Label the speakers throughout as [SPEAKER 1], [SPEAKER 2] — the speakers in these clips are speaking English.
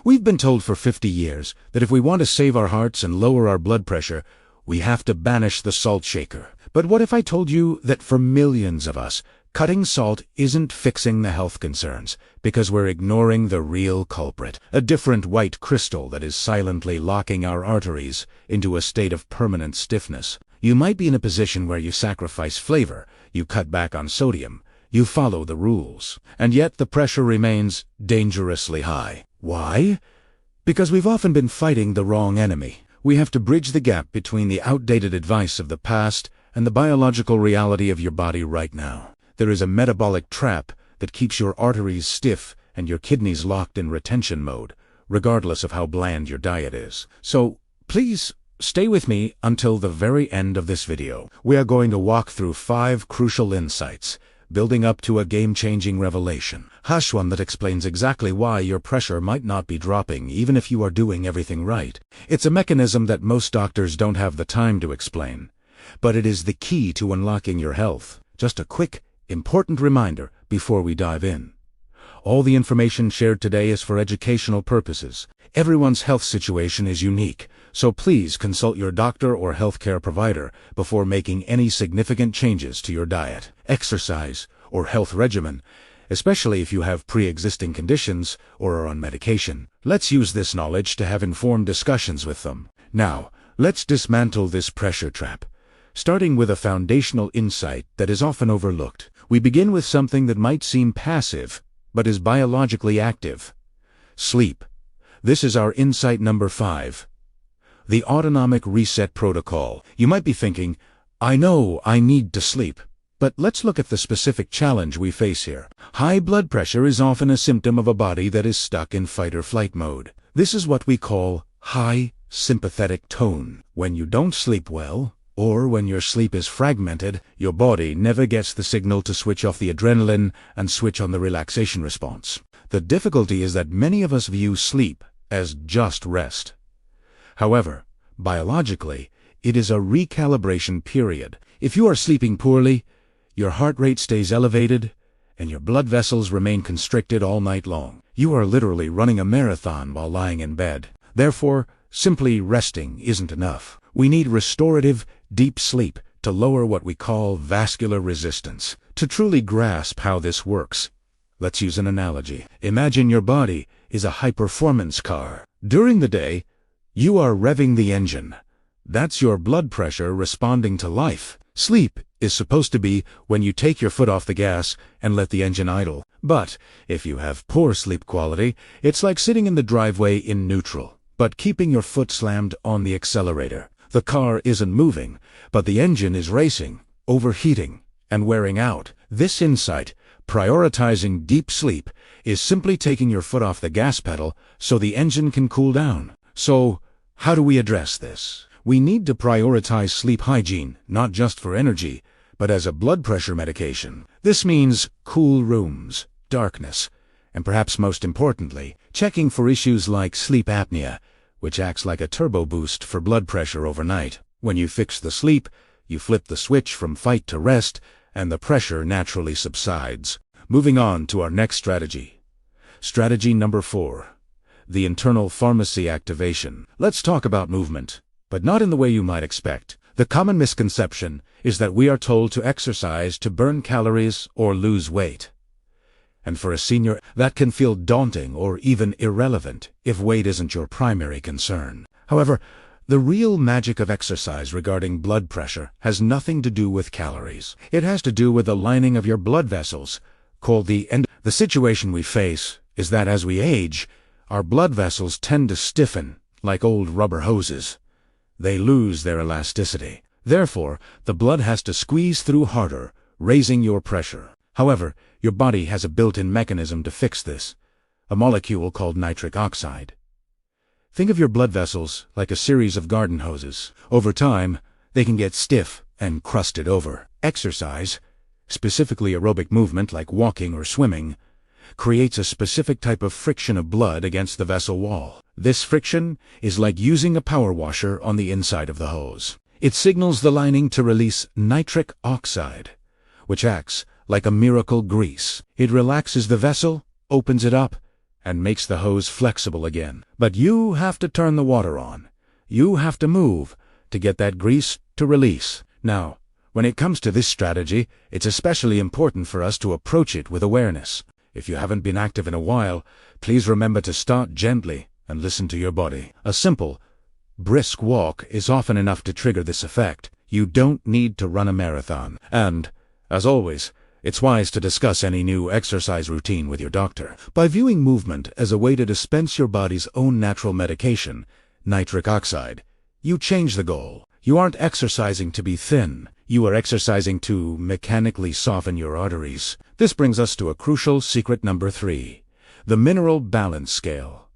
[SPEAKER 1] We've been told for 50 years that if we want to save our hearts and lower our blood pressure, we have to banish the salt shaker. But what if I told you that for millions of us, cutting salt isn't fixing the health concerns because we're ignoring the real culprit, a different white crystal that is silently locking our arteries into a state of permanent stiffness? You might be in a position where you sacrifice flavor, you cut back on sodium, you follow the rules, and yet the pressure remains dangerously high. Why? Because we've often been fighting the wrong enemy. We have to bridge the gap between the outdated advice of the past and the biological reality of your body right now. There is a metabolic trap that keeps your arteries stiff and your kidneys locked in retention mode, regardless of how bland your diet is. So, please stay with me until the very end of this video. We are going to walk through 5 crucial insights, building up to a game-changing revelation. One that explains exactly why your pressure might not be dropping even if you are doing everything right. It's a mechanism that most doctors don't have the time to explain, but it is the key to unlocking your health. Just a quick, important reminder before we dive in. All the information shared today is for educational purposes. Everyone's health situation is unique, so please consult your doctor or healthcare provider before making any significant changes to your diet, exercise, or health regimen, especially if you have pre-existing conditions or are on medication. Let's use this knowledge to have informed discussions with them. Now, let's dismantle this pressure trap, starting with a foundational insight that is often overlooked. We begin with something that might seem passive, but is biologically active: sleep. This is our insight number 5. The Autonomic Reset Protocol. You might be thinking, I know I need to sleep. But let's look at the specific challenge we face here. High blood pressure is often a symptom of a body that is stuck in fight-or-flight mode. This is what we call high sympathetic tone. When you don't sleep well, or when your sleep is fragmented, your body never gets the signal to switch off the adrenaline and switch on the relaxation response. The difficulty is that many of us view sleep as just rest. However, biologically, it is a recalibration period. If you are sleeping poorly, your heart rate stays elevated, and your blood vessels remain constricted all night long. You are literally running a marathon while lying in bed. Therefore, simply resting isn't enough. We need restorative, deep sleep to lower what we call vascular resistance. To truly grasp how this works, let's use an analogy. Imagine your body is a high-performance car. During the day, you are revving the engine. That's your blood pressure responding to life. Sleep is supposed to be when you take your foot off the gas and let the engine idle. But if you have poor sleep quality, it's like sitting in the driveway in neutral, but keeping your foot slammed on the accelerator. The car isn't moving, but the engine is racing, overheating, and wearing out. This insight, prioritizing deep sleep, is simply taking your foot off the gas pedal so the engine can cool down. So, how do we address this? We need to prioritize sleep hygiene, not just for energy, but as a blood pressure medication. This means cool rooms, darkness, and perhaps most importantly, checking for issues like sleep apnea, which acts like a turbo boost for blood pressure overnight. When you fix the sleep, you flip the switch from fight to rest, and the pressure naturally subsides. Moving on to our next strategy. Strategy number 4. The internal pharmacy activation. Let's talk about movement, but not in the way you might expect. The common misconception is that we are told to exercise to burn calories or lose weight. And for a senior, that can feel daunting or even irrelevant if weight isn't your primary concern. However, the real magic of exercise regarding blood pressure has nothing to do with calories. It has to do with the lining of your blood vessels, called the end. The situation we face is that as we age, our blood vessels tend to stiffen like old rubber hoses. They lose their elasticity. Therefore, the blood has to squeeze through harder, raising your pressure. However, your body has a built-in mechanism to fix this, a molecule called nitric oxide. Think of your blood vessels like a series of garden hoses. Over time, they can get stiff and crusted over. Exercise, specifically aerobic movement like walking or swimming, creates a specific type of friction of blood against the vessel wall. This friction is like using a power washer on the inside of the hose. It signals the lining to release nitric oxide, which acts like a miracle grease. It relaxes the vessel, opens it up, and makes the hose flexible again. But you have to turn the water on. You have to move to get that grease to release. Now, when it comes to this strategy, it's especially important for us to approach it with awareness. If you haven't been active in a while, please remember to start gently and listen to your body. A simple, brisk walk is often enough to trigger this effect. You don't need to run a marathon. And, as always, it's wise to discuss any new exercise routine with your doctor. By viewing movement as a way to dispense your body's own natural medication, nitric oxide, you change the goal. You aren't exercising to be thin. You are exercising to mechanically soften your arteries. This brings us to a crucial secret number 3, the mineral balance scale.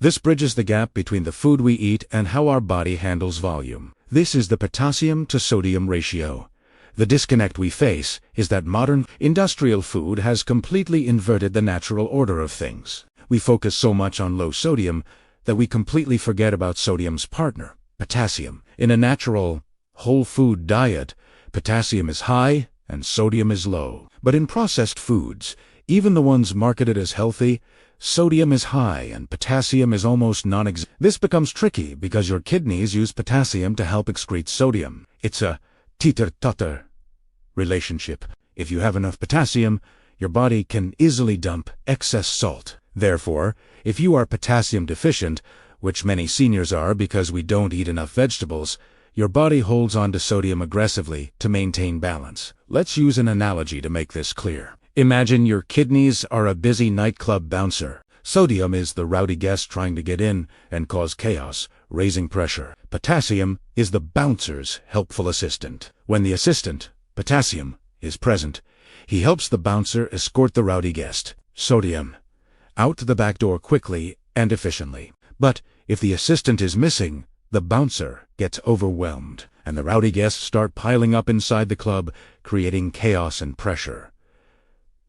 [SPEAKER 1] This bridges the gap between the food we eat and how our body handles volume. This is the potassium to sodium ratio. The disconnect we face is that modern industrial food has completely inverted the natural order of things. We focus so much on low sodium that we completely forget about sodium's partner, potassium. In a natural, whole food diet, potassium is high and sodium is low. But in processed foods, even the ones marketed as healthy, sodium is high and potassium is almost non-existent. This becomes tricky because your kidneys use potassium to help excrete sodium. It's a teeter-totter relationship. If you have enough potassium, your body can easily dump excess salt. Therefore, if you are potassium deficient, which many seniors are because we don't eat enough vegetables, your body holds on to sodium aggressively to maintain balance. Let's use an analogy to make this clear. Imagine your kidneys are a busy nightclub bouncer. Sodium is the rowdy guest trying to get in and cause chaos, raising pressure. Potassium is the bouncer's helpful assistant. When the assistant, potassium, is present, he helps the bouncer escort the rowdy guest, sodium, out the back door quickly and efficiently. But if the assistant is missing, the bouncer gets overwhelmed, and the rowdy guests start piling up inside the club, creating chaos and pressure.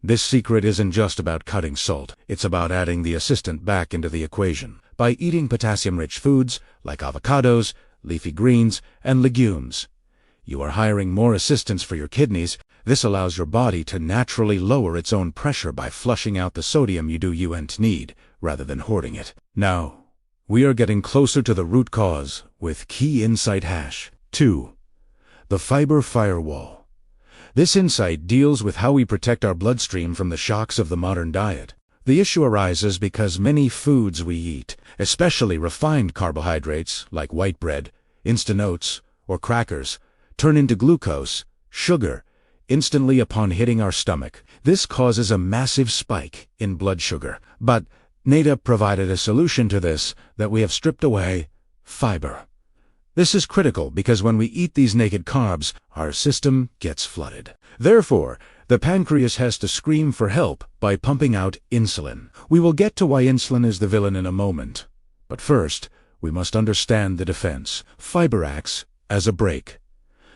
[SPEAKER 1] This secret isn't just about cutting salt, it's about adding the assistant back into the equation. By eating potassium-rich foods like avocados, leafy greens, and legumes, you are hiring more assistants for your kidneys. This allows your body to naturally lower its own pressure by flushing out the sodium you and need, rather than hoarding it. Now, we are getting closer to the root cause with key insight #2, the fiber firewall. This insight deals with how we protect our bloodstream from the shocks of the modern diet. The issue arises because many foods we eat, especially refined carbohydrates like white bread, instant oats, or crackers, turn into glucose, sugar, instantly upon hitting our stomach. This causes a massive spike in blood sugar. But NADA provided a solution to this that we have stripped away: fiber. This is critical because when we eat these naked carbs, our system gets flooded. Therefore, the pancreas has to scream for help by pumping out insulin. We will get to why insulin is the villain in a moment. But first, we must understand the defense. Fiber acts as a brake.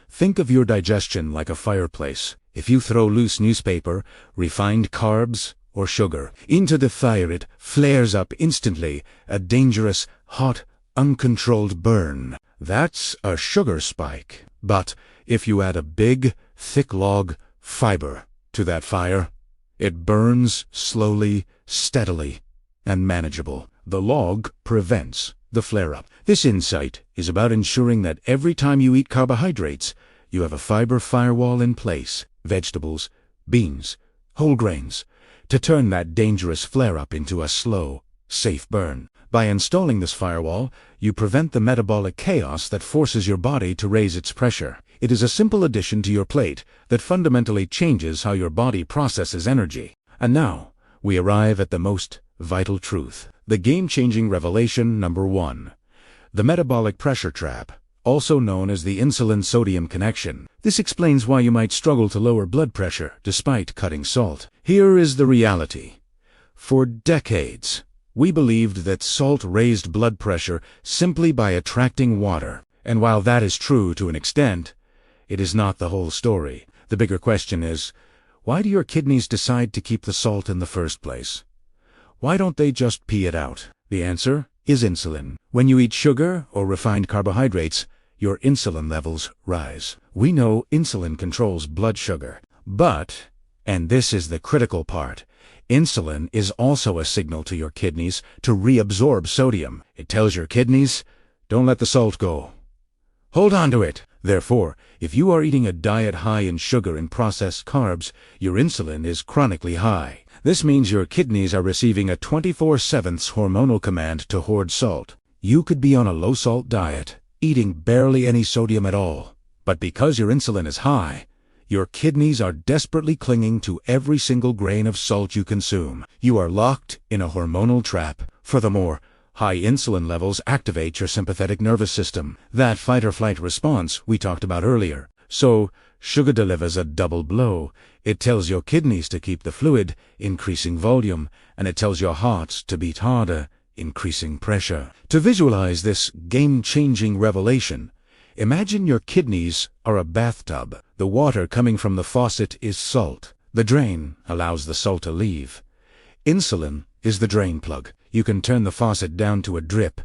[SPEAKER 1] Think of your digestion like a fireplace. If you throw loose newspaper, refined carbs, or sugar into the fire, it flares up instantly, a dangerous, hot, uncontrolled burn. That's a sugar spike. But if you add a big, thick log, fiber, to that fire, it burns slowly, steadily, and manageable. The log prevents the flare-up. This insight is about ensuring that every time you eat carbohydrates, you have a fiber firewall in place, vegetables, beans, whole grains, to turn that dangerous flare-up into a slow, safe burn. By installing this firewall, you prevent the metabolic chaos that forces your body to raise its pressure. It is a simple addition to your plate that fundamentally changes how your body processes energy. And now, we arrive at the most vital truth. The game-changing revelation number 1. The Metabolic Pressure Trap, also known as the Insulin-Sodium connection. This explains why you might struggle to lower blood pressure despite cutting salt. Here is the reality. For decades, we believed that salt raised blood pressure simply by attracting water. And while that is true to an extent, it is not the whole story. The bigger question is, why do your kidneys decide to keep the salt in the first place? Why don't they just pee it out? The answer is insulin. When you eat sugar or refined carbohydrates, your insulin levels rise. We know insulin controls blood sugar, but, and this is the critical part, Insulin is also a signal to your kidneys to reabsorb sodium. It tells your kidneys, don't let the salt go. Hold on to it. Therefore, if you are eating a diet high in sugar and processed carbs, your insulin is chronically high. This means your kidneys are receiving a 24/7 hormonal command to hoard salt. You could be on a low-salt diet, eating barely any sodium at all. But because your insulin is high, your kidneys are desperately clinging to every single grain of salt you consume. You are locked in a hormonal trap. Furthermore, high insulin levels activate your sympathetic nervous system, that fight-or-flight response we talked about earlier. So, sugar delivers a double blow. It tells your kidneys to keep the fluid, increasing volume, and it tells your heart to beat harder, increasing pressure. To visualize this game-changing revelation, imagine your kidneys are a bathtub. The water coming from the faucet is salt. The drain allows the salt to leave. Insulin is the drain plug. You can turn the faucet down to a drip,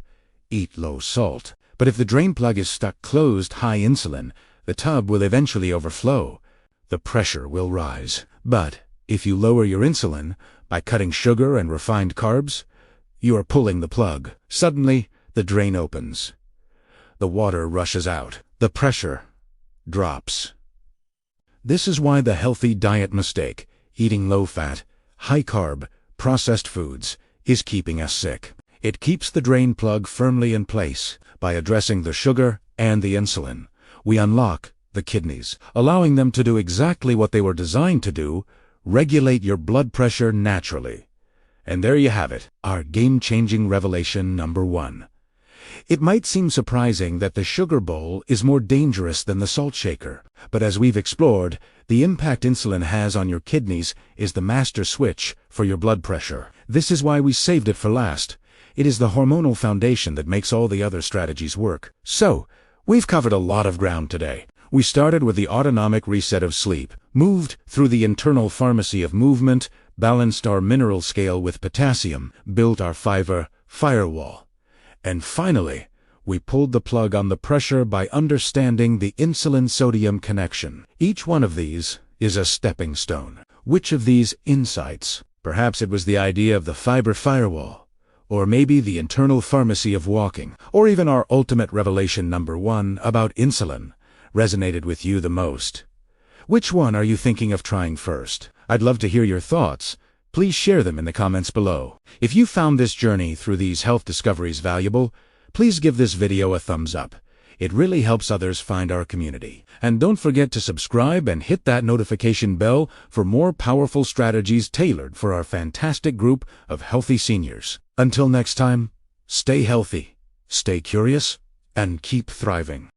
[SPEAKER 1] eat low salt. But if the drain plug is stuck closed, high insulin, the tub will eventually overflow. The pressure will rise. But if you lower your insulin by cutting sugar and refined carbs, you are pulling the plug. Suddenly, the drain opens. The water rushes out. The pressure drops. This is why the healthy diet mistake, eating low-fat, high-carb, processed foods, is keeping us sick. It keeps the drain plug firmly in place. By addressing the sugar and the insulin, we unlock the kidneys, allowing them to do exactly what they were designed to do, regulate your blood pressure naturally. And there you have it, our game-changing revelation number 1. It might seem surprising that the sugar bowl is more dangerous than the salt shaker, but as we've explored, the impact insulin has on your kidneys is the master switch for your blood pressure. This is why we saved it for last. It is the hormonal foundation that makes all the other strategies work. So, we've covered a lot of ground today. We started with the autonomic reset of sleep, moved through the internal pharmacy of movement, balanced our mineral scale with potassium, built our firewall. And finally, we pulled the plug on the pressure by understanding the Insulin-Sodium connection. Each one of these is a stepping stone. Which of these insights, perhaps it was the idea of the firewall, or maybe the internal pharmacy of walking, or even our ultimate revelation number 1 about insulin, resonated with you the most? Which one are you thinking of trying first? I'd love to hear your thoughts. Please share them in the comments below. If you found this journey through these health discoveries valuable, please give this video a thumbs up. It really helps others find our community. And don't forget to subscribe and hit that notification bell for more powerful strategies tailored for our fantastic group of healthy seniors. Until next time, stay healthy, stay curious, and keep thriving.